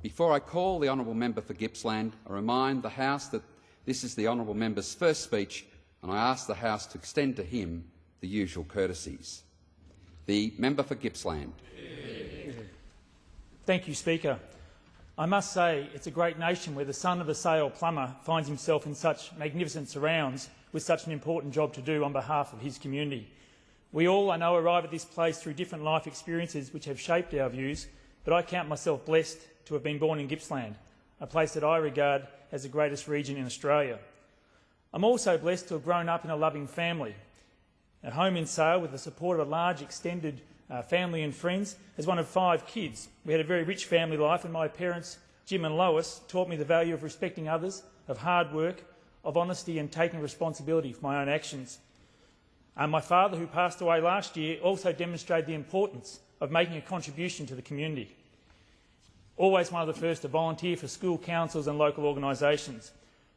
Before I call the honourable member for Gippsland, I remind the House that this is the honourable member's first speech, and I ask the House to extend to him the usual courtesies. The member for Gippsland. Thank you, Speaker. I must say it's a great nation where the son of a Sale plumber finds himself in such magnificent surrounds with such an important job to do on behalf of his community. We all, I know, arrive at this place through different life experiences which have shaped our views, but I count myself blessed to have been born in Gippsland, a place that I regard as the greatest region in Australia. I'm also blessed to have grown up in a loving family. At home in Sale, with the support of a large extended family and friends, as one of 5 kids. We had a very rich family life, and my parents, Jim and Lois, taught me the value of respecting others, of hard work, of honesty and taking responsibility for my own actions. My father, who passed away last year, also demonstrated the importance of making a contribution to the community. Always one of the first to volunteer for school councils and local organisations.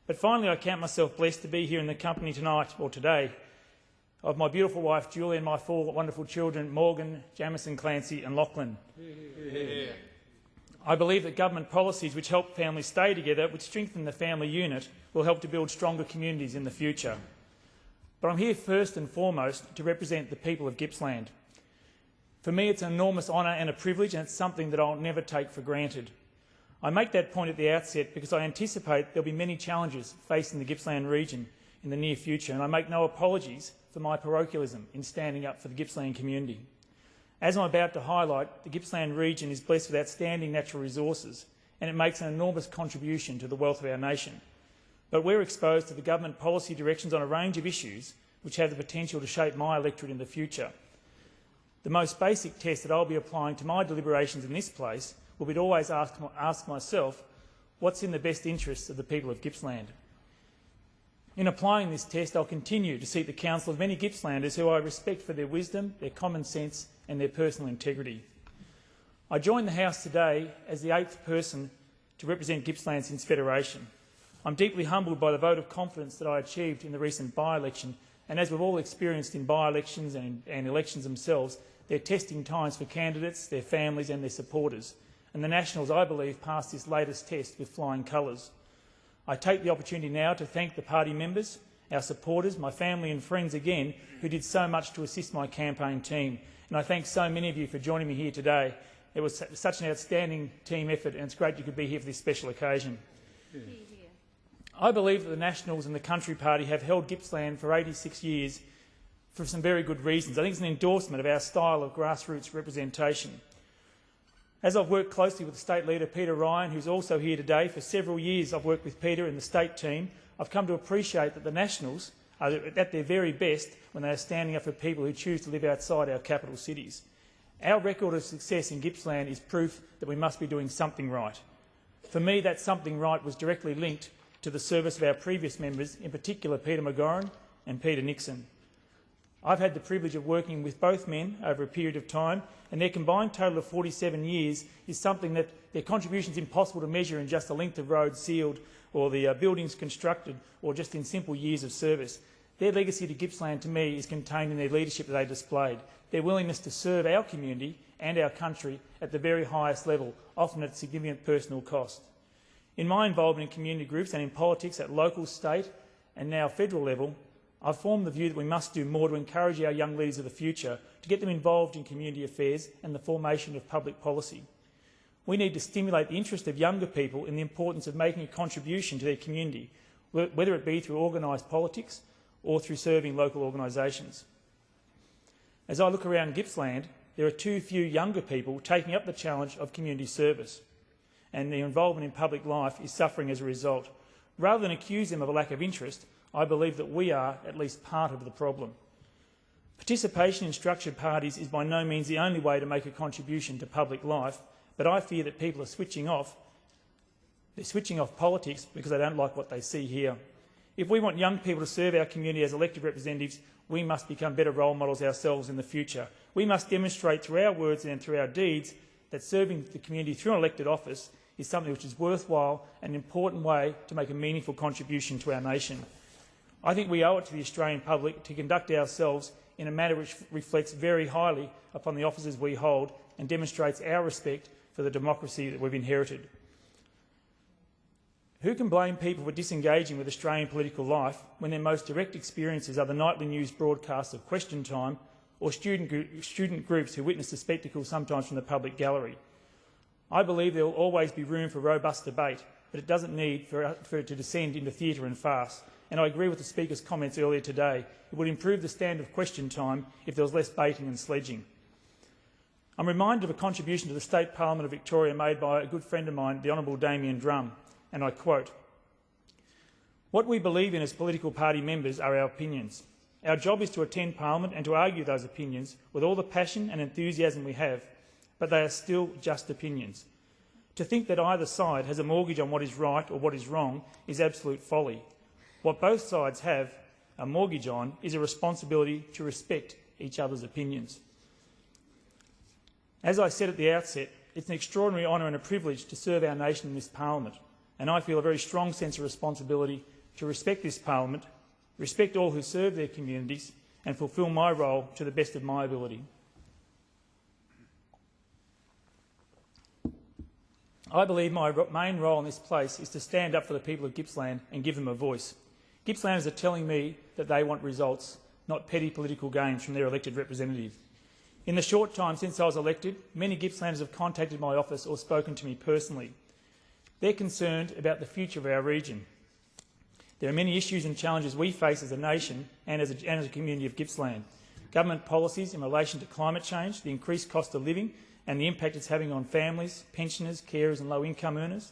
But finally, I count myself blessed to be here in the company tonight, or today, of my beautiful wife Julie and my 4 wonderful children, Morgan, Jamison, Clancy and Lachlan. Yeah. I believe that government policies which help families stay together, which strengthen the family unit, will help to build stronger communities in the future. But I'm here first and foremost to represent the people of Gippsland. For me, it's an enormous honour and a privilege, and it's something that I'll never take for granted. I make that point at the outset because I anticipate there'll be many challenges facing the Gippsland region in the near future, and I make no apologies for my parochialism in standing up for the Gippsland community. As I'm about to highlight, the Gippsland region is blessed with outstanding natural resources, and it makes an enormous contribution to the wealth of our nation. But we're exposed to the government policy directions on a range of issues which have the potential to shape my electorate in the future. The most basic test that I'll be applying to my deliberations in this place will be to always ask myself, what's in the best interests of the people of Gippsland? In applying this test, I'll continue to seek the counsel of many Gippslanders who I respect for their wisdom, their common sense and their personal integrity. I join the House today as the 8th person to represent Gippsland since Federation. I'm deeply humbled by the vote of confidence that I achieved in the recent by-election, and as we've all experienced in by-elections and elections themselves, they're testing times for candidates, their families and their supporters. And the Nationals, I believe, passed this latest test with flying colours. I take the opportunity now to thank the party members, our supporters, my family and friends again, who did so much to assist my campaign team. And I thank so many of you for joining me here today. It was such an outstanding team effort, and it's great you could be here for this special occasion. Yeah. I believe that the Nationals and the Country Party have held Gippsland for 86 years for some very good reasons. I think it's an endorsement of our style of grassroots representation. As I've worked closely with the State Leader, Peter Ryan, who's also here today, for several years I've worked with Peter and the State team, I've come to appreciate that the Nationals are at their very best when they are standing up for people who choose to live outside our capital cities. Our record of success in Gippsland is proof that we must be doing something right. For me, that something right was directly linked to the service of our previous members, in particular Peter McGorran and Peter Nixon. I've had the privilege of working with both men over a period of time, and their combined total of 47 years is something that their contribution is impossible to measure in just the length of roads sealed or the buildings constructed or just in simple years of service. Their legacy to Gippsland, to me, is contained in their leadership that they displayed, their willingness to serve our community and our country at the very highest level, often at significant personal cost. In my involvement in community groups and in politics at local, state and now federal level, I've formed the view that we must do more to encourage our young leaders of the future to get them involved in community affairs and the formation of public policy. We need to stimulate the interest of younger people in the importance of making a contribution to their community, whether it be through organised politics or through serving local organisations. As I look around Gippsland, there are too few younger people taking up the challenge of community service, and their involvement in public life is suffering as a result. Rather than accuse them of a lack of interest, I believe that we are at least part of the problem. Participation in structured parties is by no means the only way to make a contribution to public life, but I fear that people are switching off. They're switching off politics because they don't like what they see here. If we want young people to serve our community as elected representatives, we must become better role models ourselves in the future. We must demonstrate through our words and through our deeds that serving the community through an elected office is something which is worthwhile and an important way to make a meaningful contribution to our nation. I think we owe it to the Australian public to conduct ourselves in a manner which reflects very highly upon the offices we hold and demonstrates our respect for the democracy that we've inherited. Who can blame people for disengaging with Australian political life when their most direct experiences are the nightly news broadcasts of Question Time or student groups who witness the spectacle sometimes from the public gallery? I believe there will always be room for robust debate, but it doesn't need for it to descend into theatre and farce. And I agree with the Speaker's comments earlier today. It would improve the standard of Question Time if there was less baiting and sledging. I'm reminded of a contribution to the State Parliament of Victoria made by a good friend of mine, the Honourable Damien Drum, and I quote, "What we believe in as political party members are our opinions. Our job is to attend Parliament and to argue those opinions with all the passion and enthusiasm we have, but they are still just opinions. To think that either side has a mortgage on what is right or what is wrong is absolute folly. What both sides have a mortgage on is a responsibility to respect each other's opinions." As I said at the outset, it's an extraordinary honour and a privilege to serve our nation in this Parliament, and I feel a very strong sense of responsibility to respect this Parliament, respect all who serve their communities, and fulfil my role to the best of my ability. I believe my main role in this place is to stand up for the people of Gippsland and give them a voice. Gippslanders are telling me that they want results, not petty political games from their elected representative. In the short time since I was elected, many Gippslanders have contacted my office or spoken to me personally. They're concerned about the future of our region. There are many issues and challenges we face as a nation and as a community of Gippsland. Government policies in relation to climate change, the increased cost of living and the impact it's having on families, pensioners, carers and low-income earners,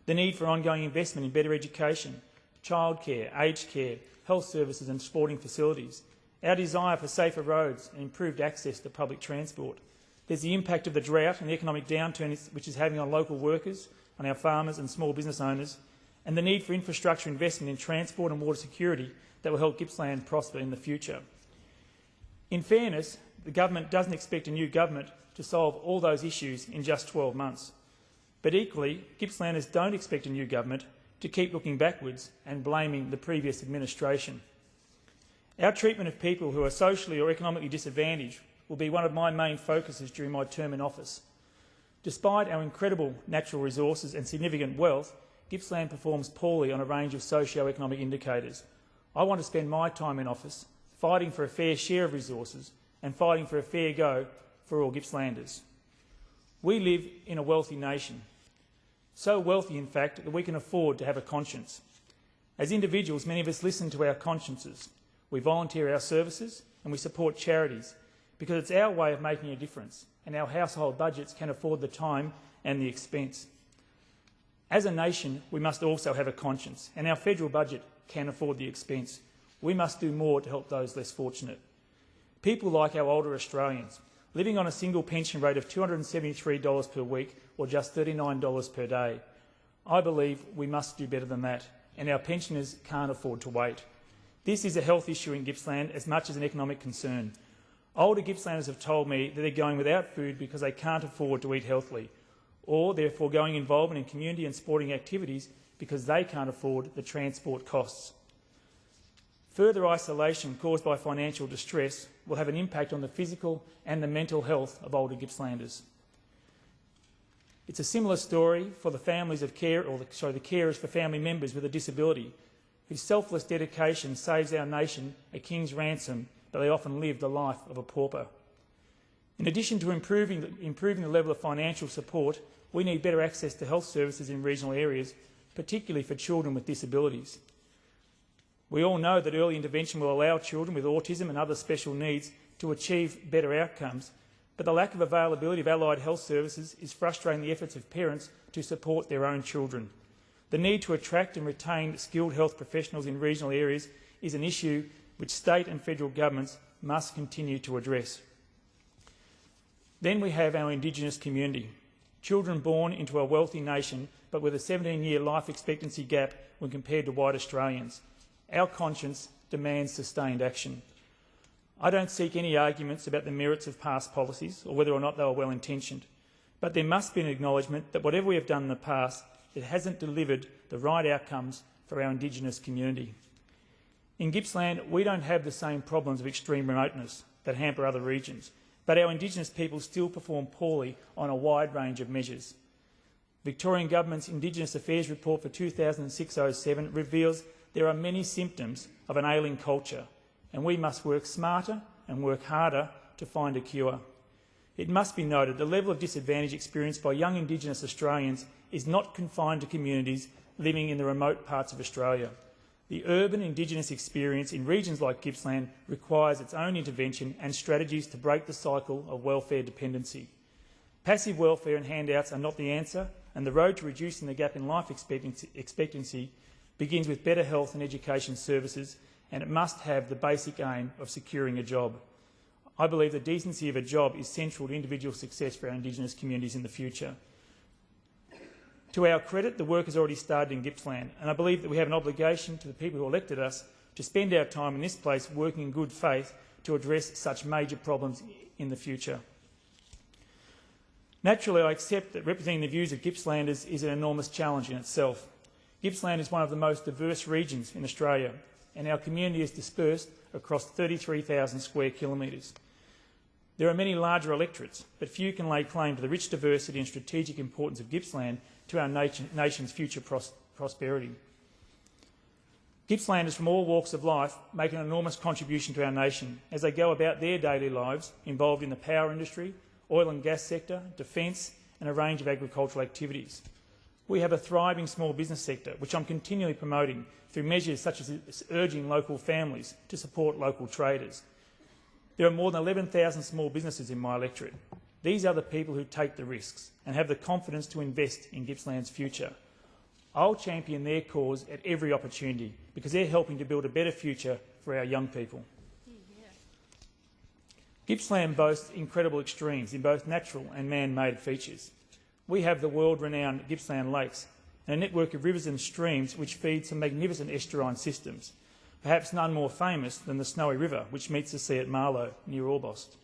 the need for ongoing investment in better education, childcare, aged care, health services and sporting facilities, our desire for safer roads and improved access to public transport. There's the impact of the drought and the economic downturn which is having on local workers, on our farmers and small business owners, and the need for infrastructure investment in transport and water security that will help Gippsland prosper in the future. In fairness, the government doesn't expect a new government to solve all those issues in just 12 months. But equally, Gippslanders don't expect a new government to keep looking backwards and blaming the previous administration. Our treatment of people who are socially or economically disadvantaged will be one of my main focuses during my term in office. Despite our incredible natural resources and significant wealth, Gippsland performs poorly on a range of socio-economic indicators. I want to spend my time in office fighting for a fair share of resources and fighting for a fair go for all Gippslanders. We live in a wealthy nation, so wealthy in fact that we can afford to have a conscience. As individuals, many of us listen to our consciences. We volunteer our services and we support charities because it's our way of making a difference, and our household budgets can afford the time and the expense. As a nation, we must also have a conscience, and our federal budget can afford the expense. We must do more to help those less fortunate. People like our older Australians, living on a single pension rate of $273 per week or just $39 per day. I believe we must do better than that, and our pensioners can't afford to wait. This is a health issue in Gippsland as much as an economic concern. Older Gippslanders have told me that they're going without food because they can't afford to eat healthily, or they're foregoing involvement in community and sporting activities because they can't afford the transport costs. Further isolation caused by financial distress will have an impact on the physical and the mental health of older Gippslanders. It's a similar story for the families of the carers for family members with a disability, whose selfless dedication saves our nation a king's ransom, but they often live the life of a pauper. In addition to improving the level of financial support, we need better access to health services in regional areas, particularly for children with disabilities. We all know that early intervention will allow children with autism and other special needs to achieve better outcomes, but the lack of availability of allied health services is frustrating the efforts of parents to support their own children. The need to attract and retain skilled health professionals in regional areas is an issue which state and federal governments must continue to address. Then we have our Indigenous community, children born into a wealthy nation but with a 17-year life expectancy gap when compared to white Australians. Our conscience demands sustained action. I don't seek any arguments about the merits of past policies or whether or not they were well-intentioned, but there must be an acknowledgement that whatever we have done in the past, it hasn't delivered the right outcomes for our Indigenous community. In Gippsland, we don't have the same problems of extreme remoteness that hamper other regions, but our Indigenous people still perform poorly on a wide range of measures. Victorian Government's Indigenous Affairs Report for 2006-07 reveals there are many symptoms of an ailing culture, and we must work smarter and work harder to find a cure. It must be noted the level of disadvantage experienced by young Indigenous Australians is not confined to communities living in the remote parts of Australia. The urban Indigenous experience in regions like Gippsland requires its own intervention and strategies to break the cycle of welfare dependency. Passive welfare and handouts are not the answer, and the road to reducing the gap in life expectancy begins with better health and education services, and it must have the basic aim of securing a job. I believe the decency of a job is central to individual success for our Indigenous communities in the future. To our credit, the work has already started in Gippsland, and I believe that we have an obligation to the people who elected us to spend our time in this place working in good faith to address such major problems in the future. Naturally, I accept that representing the views of Gippslanders is an enormous challenge in itself. Gippsland is one of the most diverse regions in Australia, and our community is dispersed across 33,000 square kilometres. There are many larger electorates, but few can lay claim to the rich diversity and strategic importance of Gippsland to our nation's future prosperity. Gippslanders from all walks of life make an enormous contribution to our nation as they go about their daily lives involved in the power industry, oil and gas sector, defence and a range of agricultural activities. We have a thriving small business sector, which I'm continually promoting through measures such as urging local families to support local traders. There are more than 11,000 small businesses in my electorate. These are the people who take the risks and have the confidence to invest in Gippsland's future. I'll champion their cause at every opportunity because they're helping to build a better future for our young people. Gippsland boasts incredible extremes in both natural and man-made features. We have the world-renowned Gippsland Lakes and a network of rivers and streams which feed some magnificent estuarine systems, perhaps none more famous than the Snowy River, which meets the sea at Marlow, near Orbost.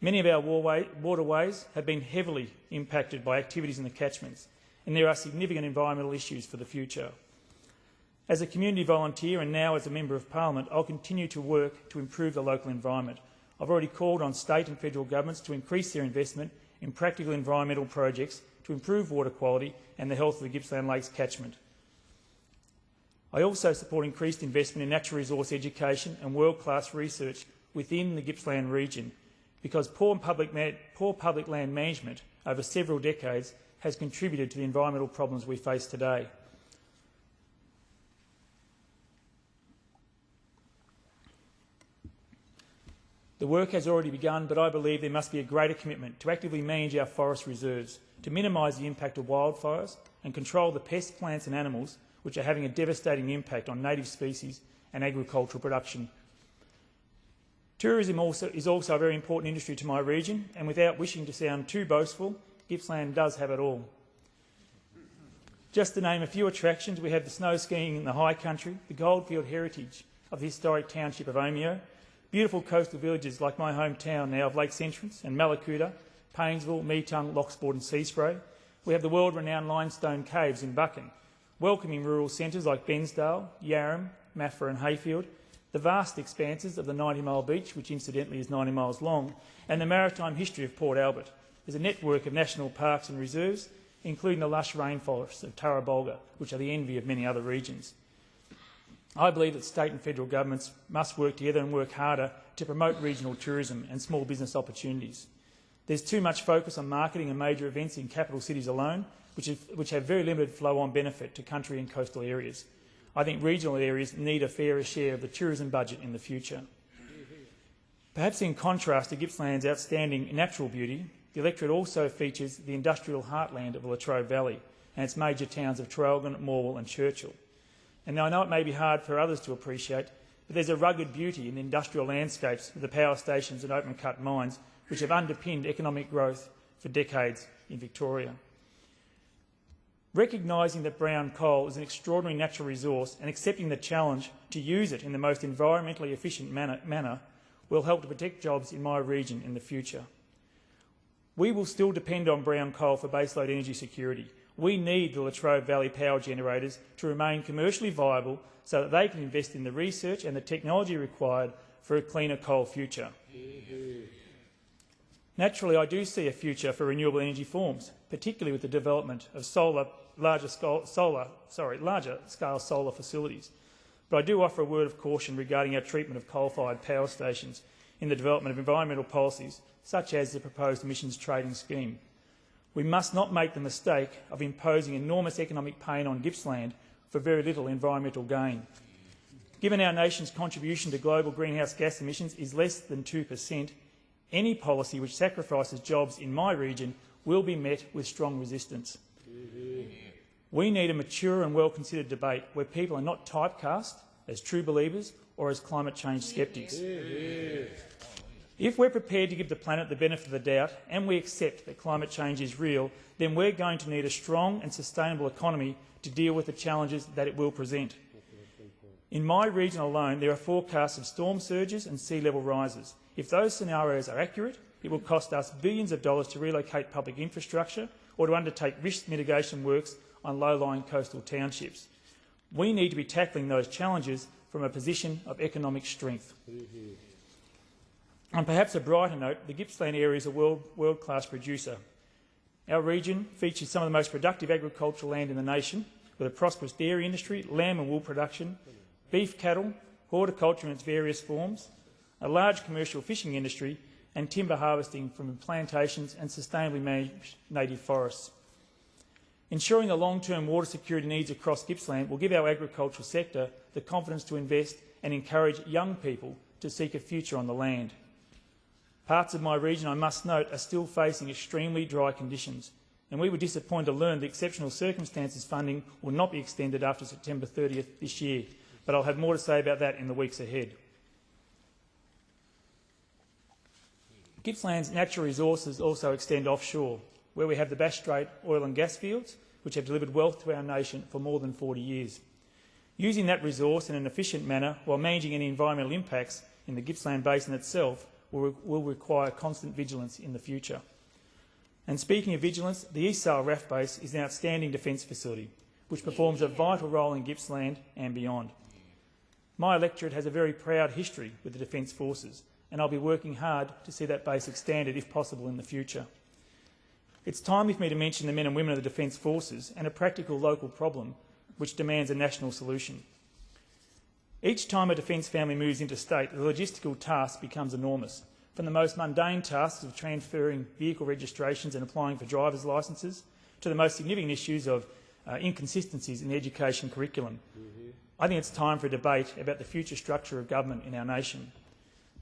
Many of our waterways have been heavily impacted by activities in the catchments, and there are significant environmental issues for the future. As a community volunteer and now as a Member of Parliament, I'll continue to work to improve the local environment. I've already called on state and federal governments to increase their investment in practical environmental projects to improve water quality and the health of the Gippsland Lakes catchment. I also support increased investment in natural resource education and world-class research within the Gippsland region because poor public land management over several decades has contributed to the environmental problems we face today. The work has already begun, but I believe there must be a greater commitment to actively manage our forest reserves, to minimise the impact of wildfires and control the pests, plants and animals which are having a devastating impact on native species and agricultural production. Tourism is also a very important industry to my region, and without wishing to sound too boastful, Gippsland does have it all. Just to name a few attractions, we have the snow skiing in the high country, the goldfield heritage of the historic township of Omeo, beautiful coastal villages like my hometown now of Lakes Entrance and Malakuta, Paynesville, Meetung, Locksport and Seaspray. We have the world-renowned limestone caves in Buchan, welcoming rural centres like Bensdale, Yarram, Maffra and Hayfield, the vast expanses of the 90-mile beach, which incidentally is 90 miles long, and the maritime history of Port Albert. There's a network of national parks and reserves, including the lush rainforests of Tarabulga, which are the envy of many other regions. I believe that state and federal governments must work together and work harder to promote regional tourism and small business opportunities. There's too much focus on marketing and major events in capital cities alone, which have very limited flow-on benefit to country and coastal areas. I think regional areas need a fairer share of the tourism budget in the future. Perhaps in contrast to Gippsland's outstanding natural beauty, the electorate also features the industrial heartland of the Latrobe Valley and its major towns of Traralgon, Morwell and Churchill. And I know it may be hard for others to appreciate, but there's a rugged beauty in the industrial landscapes of the power stations and open-cut mines which have underpinned economic growth for decades in Victoria. Recognising that brown coal is an extraordinary natural resource and accepting the challenge to use it in the most environmentally efficient manner will help to protect jobs in my region in the future. We will still depend on brown coal for baseload energy security. We need the Latrobe Valley power generators to remain commercially viable so that they can invest in the research and the technology required for a cleaner coal future. Naturally, I do see a future for renewable energy forms, particularly with the development of larger-scale solar facilities. But I do offer a word of caution regarding our treatment of coal-fired power stations in the development of environmental policies, such as the proposed emissions trading scheme. We must not make the mistake of imposing enormous economic pain on Gippsland for very little environmental gain. Given our nation's contribution to global greenhouse gas emissions is less than 2%, any policy which sacrifices jobs in my region will be met with strong resistance. We need a mature and well-considered debate where people are not typecast as true believers or as climate change sceptics. If we're prepared to give the planet the benefit of the doubt and we accept that climate change is real, then we're going to need a strong and sustainable economy to deal with the challenges that it will present. In my region alone, there are forecasts of storm surges and sea level rises. If those scenarios are accurate, it will cost us billions of dollars to relocate public infrastructure or to undertake risk mitigation works on low-lying coastal townships. We need to be tackling those challenges from a position of economic strength. On perhaps a brighter note, the Gippsland area is a world-class producer. Our region features some of the most productive agricultural land in the nation, with a prosperous dairy industry, lamb and wool production, beef cattle, horticulture in its various forms, a large commercial fishing industry and timber harvesting from plantations and sustainably managed native forests. Ensuring the long-term water security needs across Gippsland will give our agricultural sector the confidence to invest and encourage young people to seek a future on the land. Parts of my region, I must note, are still facing extremely dry conditions, and we were disappointed to learn the exceptional circumstances funding will not be extended after September 30th this year, but I'll have more to say about that in the weeks ahead. Gippsland's natural resources also extend offshore, where we have the Bass Strait oil and gas fields, which have delivered wealth to our nation for more than 40 years. Using that resource in an efficient manner while managing any environmental impacts in the Gippsland Basin itself will require constant vigilance in the future. And speaking of vigilance, the East Sale RAF base is an outstanding defence facility, which performs a vital role in Gippsland and beyond. My electorate has a very proud history with the Defence Forces, and I'll be working hard to see that base expanded if possible in the future. It's time for me to mention the men and women of the Defence Forces and a practical local problem which demands a national solution. Each time a defence family moves interstate, the logistical task becomes enormous, from the most mundane tasks of transferring vehicle registrations and applying for driver's licences to the most significant issues of inconsistencies in the education curriculum. I think it's time for a debate about the future structure of government in our nation.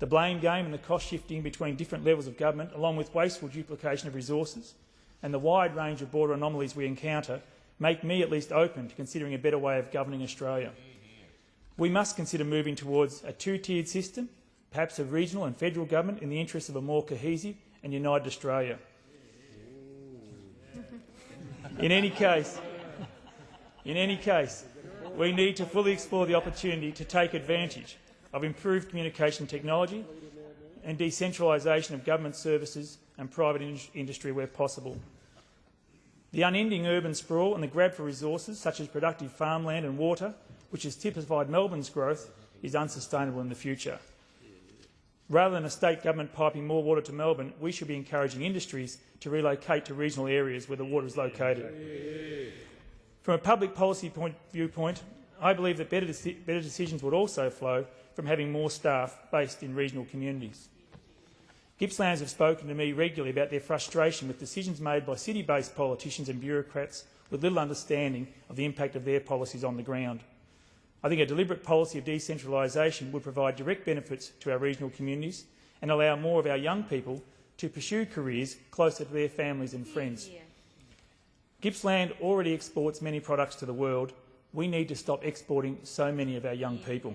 The blame game and the cost shifting between different levels of government, along with wasteful duplication of resources and the wide range of border anomalies we encounter, make me at least open to considering a better way of governing Australia. We must consider moving towards a two-tiered system, perhaps of regional and federal government, in the interest of a more cohesive and united Australia. In any case, we need to fully explore the opportunity to take advantage of improved communication technology and decentralisation of government services and private industry where possible. The unending urban sprawl and the grab for resources such as productive farmland and water, which has typified Melbourne's growth, is unsustainable in the future. Rather than a state government piping more water to Melbourne, we should be encouraging industries to relocate to regional areas where the water is located. From a public policy viewpoint, I believe that better decisions would also flow from having more staff based in regional communities. Gippslanders have spoken to me regularly about their frustration with decisions made by city-based politicians and bureaucrats with little understanding of the impact of their policies on the ground. I think a deliberate policy of decentralisation would provide direct benefits to our regional communities and allow more of our young people to pursue careers closer to their families and friends. Gippsland already exports many products to the world. We need to stop exporting so many of our young people.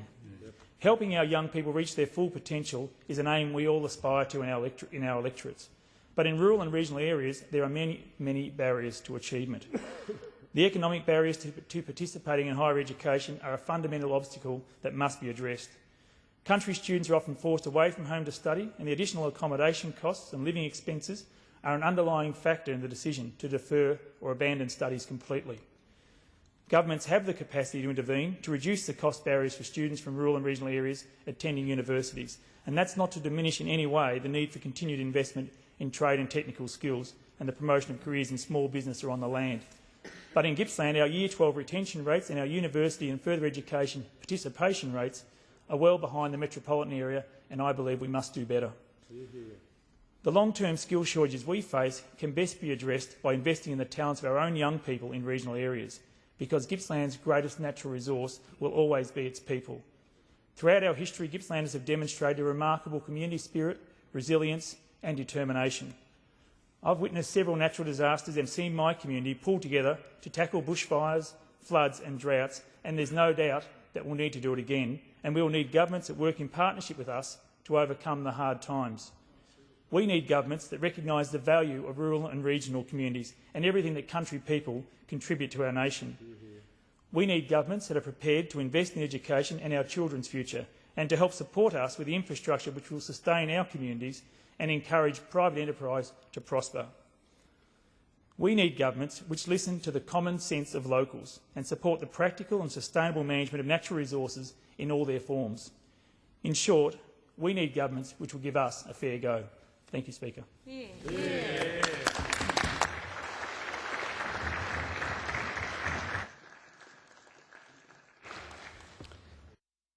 Helping our young people reach their full potential is an aim we all aspire to in our electorates. But in rural and regional areas, there are many barriers to achievement. The economic barriers to participating in higher education are a fundamental obstacle that must be addressed. Country students are often forced away from home to study, and the additional accommodation costs and living expenses are an underlying factor in the decision to defer or abandon studies completely. Governments have the capacity to intervene to reduce the cost barriers for students from rural and regional areas attending universities, and that's not to diminish in any way the need for continued investment in trade and technical skills and the promotion of careers in small business are on the land. But in Gippsland, our Year 12 retention rates and our university and further education participation rates are well behind the metropolitan area, and I believe we must do better. The long-term skill shortages we face can best be addressed by investing in the talents of our own young people in regional areas, because Gippsland's greatest natural resource will always be its people. Throughout our history, Gippslanders have demonstrated a remarkable community spirit, resilience and determination. I've witnessed several natural disasters and seen my community pull together to tackle bushfires, floods and droughts, and there's no doubt that we'll need to do it again, and we will need governments that work in partnership with us to overcome the hard times. We need governments that recognise the value of rural and regional communities and everything that country people contribute to our nation. We need governments that are prepared to invest in education and our children's future, and to help support us with the infrastructure which will sustain our communities and encourage private enterprise to prosper. We need governments which listen to the common sense of locals and support the practical and sustainable management of natural resources in all their forms. In short, we need governments which will give us a fair go. Thank you, Speaker. Yeah.